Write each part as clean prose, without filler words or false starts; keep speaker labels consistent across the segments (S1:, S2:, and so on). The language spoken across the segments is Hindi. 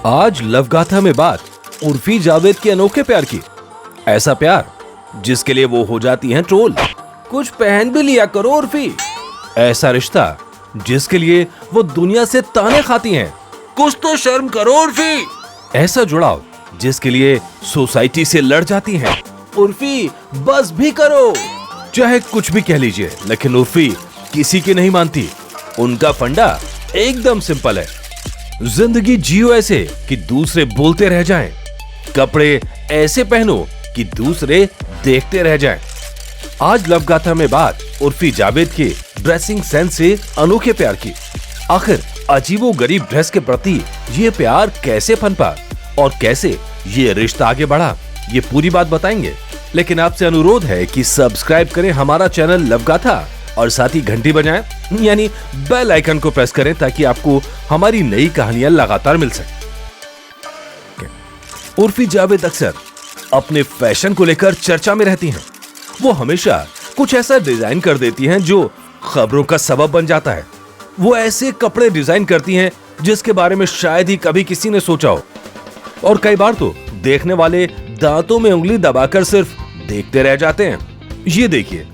S1: आज लव गाथा में बात उर्फी जावेद के अनोखे प्यार की। ऐसा प्यार जिसके लिए वो हो जाती हैं ट्रोल। कुछ पहन भी लिया करो उर्फी। ऐसा रिश्ता जिसके लिए वो दुनिया से ताने खाती हैं। कुछ तो शर्म करो उर्फी। ऐसा जुड़ाव जिसके लिए सोसाइटी से लड़ जाती हैं। उर्फी बस भी करो। चाहे कुछ भी कह लीजिए, लेकिन उर्फी किसी की नहीं मानती। उनका फंडा एकदम सिंपल है। जिंदगी जियो ऐसे कि दूसरे बोलते रह जाएं। कपड़े ऐसे पहनो कि दूसरे देखते रह जाएं। आज लव गाथा में बात उर्फी जावेद के ड्रेसिंग सेंस से अनोखे प्यार की। आखिर अजीबो गरीब ड्रेस के प्रति ये प्यार कैसे पनपा और कैसे ये रिश्ता आगे बढ़ा, ये पूरी बात बताएंगे। लेकिन आपसे अनुरोध है कि सब्सक्राइब करें हमारा चैनल लव गाथा और साथ ही घंटी बजाएं, यानी बेल आइकन को प्रेस करें ताकि आपको हमारी नई कहानियां लगातार मिल सके। उर्फी जावेद अक्सर अपने फैशन को लेकर चर्चा में रहती हैं। वो हमेशा कुछ ऐसा डिजाइन कर देती हैं जो खबरों का सबब बन जाता है। वो ऐसे कपड़े डिजाइन करती हैं जिसके बारे में शायद ही कभी किसी ने सोचा हो, और कई बार तो देखने वाले दांतों में उंगली दबाकर सिर्फ देखते रह जाते हैं। ये देखिए,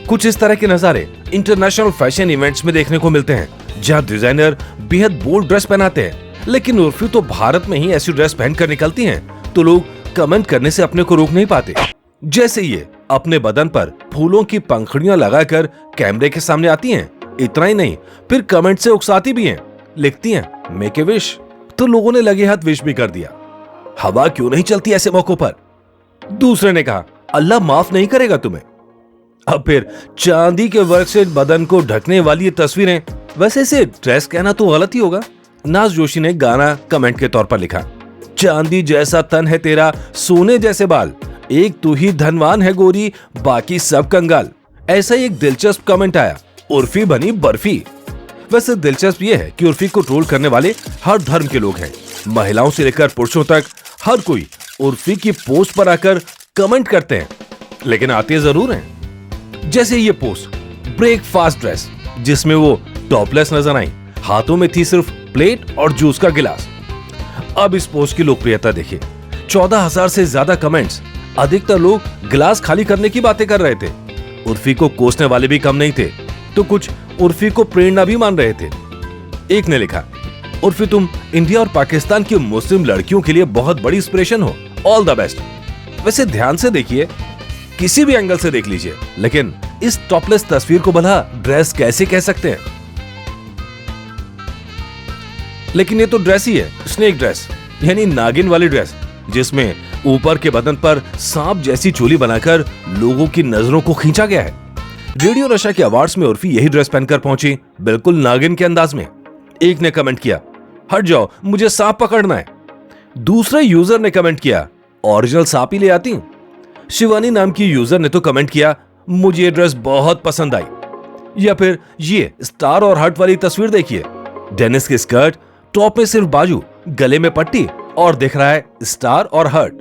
S1: कुछ इस तरह के नजारे इंटरनेशनल फैशन इवेंट्स में देखने को मिलते हैं, जहां डिजाइनर बेहद बोल्ड ड्रेस पहनाते हैं। लेकिन उर्फी तो भारत में ही ऐसी ड्रेस पहनकर निकलती हैं, तो लोग कमेंट करने से अपने को रोक नहीं पाते। जैसे ये अपने बदन पर फूलों की पंखुड़ियां लगाकर कैमरे के सामने आती हैं। इतना ही नहीं, फिर कमेंट से उकसाती भी हैं। लिखती हैं मेक ए विश, तो लोगों ने लगे हाथ विश भी कर दिया। हवा क्यों नहीं चलती ऐसे मौकों पर? दूसरे ने कहा अल्लाह माफ नहीं करेगा तुम्हें। अब फिर चांदी के वर्क से बदन को ढकने वाली ये तस्वीरें, वैसे इसे ड्रेस कहना तो गलत ही होगा। नाज जोशी ने गाना कमेंट के तौर पर लिखा, चांदी जैसा तन है तेरा, सोने जैसे बाल, एक तू ही धनवान है गोरी, बाकी सब कंगाल। ऐसा ही एक दिलचस्प कमेंट आया, उर्फी बनी बर्फी। वैसे दिलचस्प ये है कि उर्फी को ट्रोल करने वाले हर धर्म के लोग हैं। महिलाओं से लेकर पुरुषों तक हर कोई उर्फी की पोस्ट पर आकर कमेंट करते हैं, लेकिन आते जरूर हैं। जैसे ये पोस्ट, ब्रेकफास्ट ड्रेस, जिसमें वो टॉपलेस नजर आई, हाथों में थी सिर्फ प्लेट और जूस का गिलास। अब इस पोस्ट की लोकप्रियता देखिए, 14,000 से ज्यादा कमेंट्स। अधिकतर लोग गिलास खाली करने की बातें कर रहे थे। उर्फी को कोसने वाले भी कम नहीं थे, तो कुछ उर्फी को प्रेरणा भी मान रहे थे। एक ने लिखा, उर्फी तुम इंडिया और पाकिस्तान की मुस्लिम लड़कियों के लिए बहुत बड़ी इंस्पिरेशन हो, ऑल द बेस्ट। वैसे ध्यान से देखिए, किसी भी एंगल से देख लीजिए, लेकिन इस टॉपलेस तस्वीर को भला ड्रेस कैसे कह सकते हैं? लेकिन ये तो ड्रेस ही है, स्नेक ड्रेस, यानी नागिन वाली ड्रेस, जिसमें ऊपर के बदन पर सांप जैसी चोली बनाकर लोगों की नजरों को खींचा गया है। रेडियो रशा के अवार्ड्स में उर्फी यही ड्रेस पहनकर पहुंची, बिल्कुल नागिन के अंदाज में। एक ने कमेंट किया, हट जाओ मुझे सांप पकड़ना है। दूसरे यूजर ने कमेंट किया, ओरिजिनल सांप ही ले आती। शिवानी नाम की यूजर ने तो कमेंट किया, मुझे ये ड्रेस बहुत पसंद आई। या फिर ये स्टार और हर्ट वाली तस्वीर देखिए, डेनिस की स्कर्ट, टॉप में सिर्फ बाजू, गले में पट्टी और दिख रहा है स्टार और हर्ट,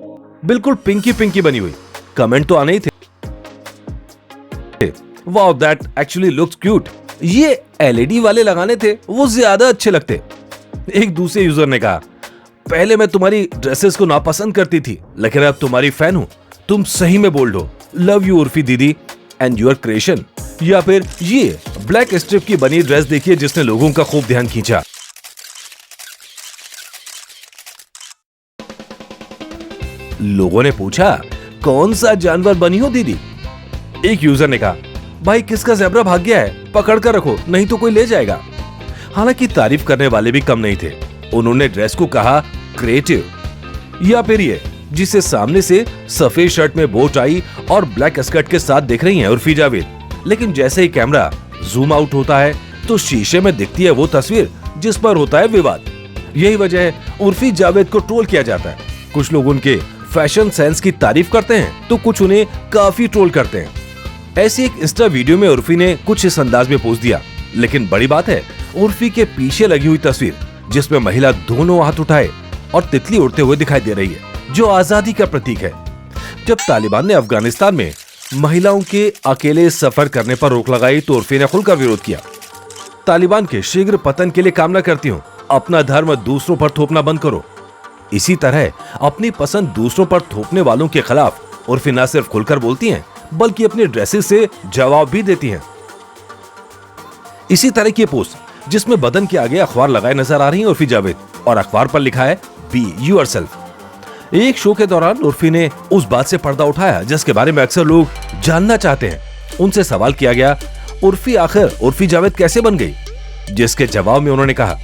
S1: बिल्कुल पिंकी पिंकी बनी हुई। कमेंट तो आने ही थे, wow that actually looks cute. ये एलईडी वाले लगाने थे, वो ज्यादा अच्छे लगते। एक दूसरे यूजर ने कहा, पहले मैं तुम्हारी ड्रेसेस को नापसंद करती थी, लेकिन अब तुम्हारी फैन हूं। तुम सही में बोल्ड हो, लव यू उर्फी दीदी एंड योर क्रिएशन। या फिर ये ब्लैक स्ट्रिप की बनी ड्रेस देखिए, जिसने लोगों का खूब ध्यान खींचा। लोगों ने पूछा, कौन सा जानवर बनी हो दीदी? एक यूजर ने कहा, भाई किसका ज़ेब्रा भाग गया है, पकड़ कर रखो नहीं तो कोई ले जाएगा। हालांकि तारीफ करने वाले भी कम नहीं थे। उन्होंने ड्रेस को कहा क्रिएटिव। या फिर ये जिसे सामने से सफेद शर्ट में बो टाई और ब्लैक स्कर्ट के साथ देख रही हैं उर्फी जावेद, लेकिन जैसे ही कैमरा जूम आउट होता है तो शीशे में दिखती है वो तस्वीर जिस पर होता है विवाद। यही वजह है उर्फी जावेद को ट्रोल किया जाता है। कुछ लोग उनके फैशन सेंस की तारीफ करते हैं, तो कुछ उन्हें काफी ट्रोल करते हैं। ऐसी एक इंस्टा वीडियो में उर्फी ने कुछ इस अंदाज में पोस्ट दिया, लेकिन बड़ी बात है उर्फी के पीछे लगी हुई तस्वीर, जिसमें महिला दोनों हाथ उठाए और तितली उड़ते हुए दिखाई दे रही है, जो आजादी का प्रतीक है। जब तालिबान ने अफगानिस्तान में महिलाओं के अकेले सफर करने पर रोक लगाई तो उर्फी ने खुलकर विरोध किया। तालिबान के शीघ्र पतन के लिए कामना करती हूँ, अपना धर्म दूसरों पर थोपना बंद करो। इसी तरह अपनी पसंद दूसरों पर थोपने वालों के खिलाफ उर्फी न सिर्फ खुलकर बोलती हैं, बल्कि अपनी ड्रेसेस से जवाब भी देती हैं। इसी तरह की पोस्ट जिसमें बदन के आगे अखबार लगाए नजर आ रही है उर्फी जावेद, और अखबार पर लिखा है बी योरसेल्फ। एक शो के दौरान उर्फी ने उस बात से पर्दा उठाया जिसके बारे में अक्सर लोग जानना चाहते हैं। उनसे सवाल किया गया, उर्फी आखिर उर्फी जावेद कैसे बन गई? जिसके जवाब में उन्होंने कहा,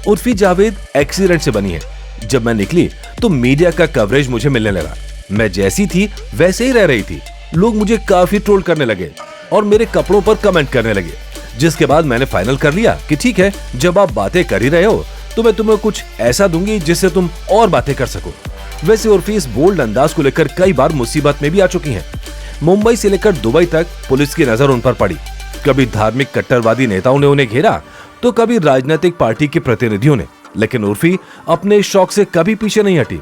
S1: उर्फी जावेद एक्सीडेंट से बनी है। जब मैं निकली तो मीडिया का कवरेज मुझे मिलने लगा। मैं जैसी थी वैसे ही रह रही थी। लोग मुझे काफी ट्रोल करने लगे और मेरे कपड़ों पर कमेंट करने लगे, जिसके बाद मैंने फाइनल कर लिया कि ठीक है, जब आप बातें कर ही रहे हो तो मैं तुम्हें कुछ ऐसा दूंगी जिससे तुम और बातें कर सको। वैसे उर्फी इस बोल्ड अंदाज को लेकर कई बार मुसीबत में भी आ चुकी हैं। मुंबई से लेकर दुबई तक पुलिस की नजर उन पर पड़ी। कभी धार्मिक कट्टरवादी नेताओं ने उन्हें घेरा तो कभी राजनीतिक पार्टी के प्रतिनिधियों ने, लेकिन उर्फी अपने शौक से कभी पीछे नहीं हटी।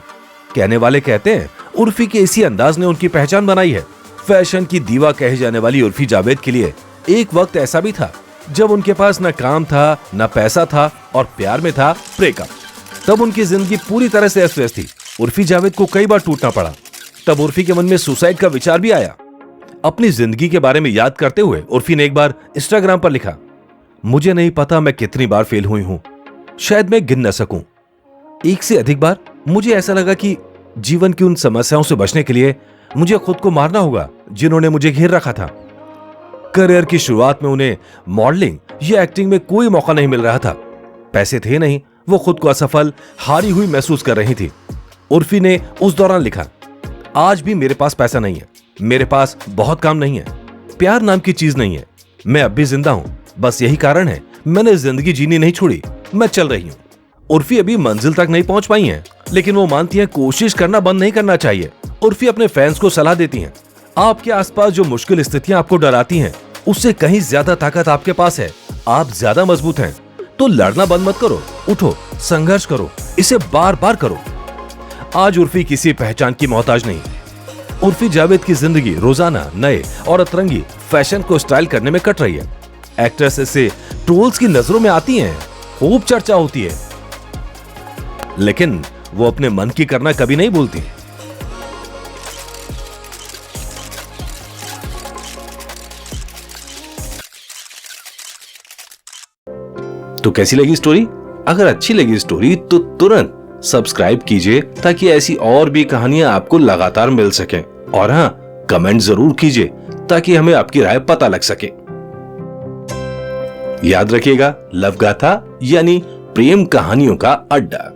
S1: कहने वाले कहते हैं उर्फी के इसी अंदाज ने उनकी पहचान बनाई है। फैशन की दीवा कहे जाने वाली उर्फी जावेद के लिए एक वक्त ऐसा भी था जब उनके पास न काम था, न पैसा था और प्यार में था ब्रेकअप। तब उनकी जिंदगी पूरी तरह से अस्त व्यस्त थी। उर्फी जावेद को कई बार टूटना पड़ा। तब उर्फी के मन में सुसाइड का विचार भी आया। अपनी जिंदगी के बारे में याद करते हुए उर्फी ने एक बार इंस्टाग्राम पर लिखा, मुझे नहीं पता मैं कितनी बार फेल हुई हूं, शायद मैं गिन न सकूं। एक से अधिक बार मुझे ऐसा लगा कि जीवन की उन समस्याओं से बचने के लिए मुझे खुद को मारना होगा जिन्होंने मुझे घेर रखा था। करियर की शुरुआत में उन्हें मॉडलिंग या एक्टिंग में कोई मौका नहीं मिल रहा था। पैसे थे नहीं, वो खुद को असफल, हारी हुई महसूस कर रही थी। उर्फी ने उस दौरान लिखा, आज भी मेरे पास पैसा नहीं है, मेरे पास बहुत काम नहीं है, प्यार नाम की चीज नहीं है, मैं अब भी जिंदा हूं, बस यही कारण है मैंने जिंदगी जीनी नहीं छोड़ी, मैं चल रही हूं। उर्फी अभी मंजिल तक नहीं पहुंच पाई हैं, लेकिन वो मानती हैं कोशिश करना बंद नहीं करना चाहिए। उर्फी अपने फैंस को सलाह देती हैं, आपके आसपास जो मुश्किल स्थितियां आपको डराती हैं, उससे कहीं ज्यादा ताकत आपके पास है। आप ज्यादा मजबूत हैं, तो लड़ना बंद मत करो, उठो, संघर्ष करो, इसे बार बार करो। आज उर्फी किसी पहचान की मोहताज नहीं। उर्फी जावेद की जिंदगी रोजाना नए और अतरंगी फैशन को स्टाइल करने में कट रही है। एक्ट्रेस से ट्रोल्स की नजरों में आती हैं, खूब चर्चा होती है, लेकिन वो अपने मन की करना कभी नहीं भूलती। तो कैसी लगी स्टोरी? अगर अच्छी लगी स्टोरी तो तुरंत सब्सक्राइब कीजिए ताकि ऐसी और भी कहानियां आपको लगातार मिल सकें। और हाँ, कमेंट जरूर कीजिए ताकि हमें आपकी राय पता लग सके। याद रखिएगा, लव गाथा यानी प्रेम कहानियों का अड्डा।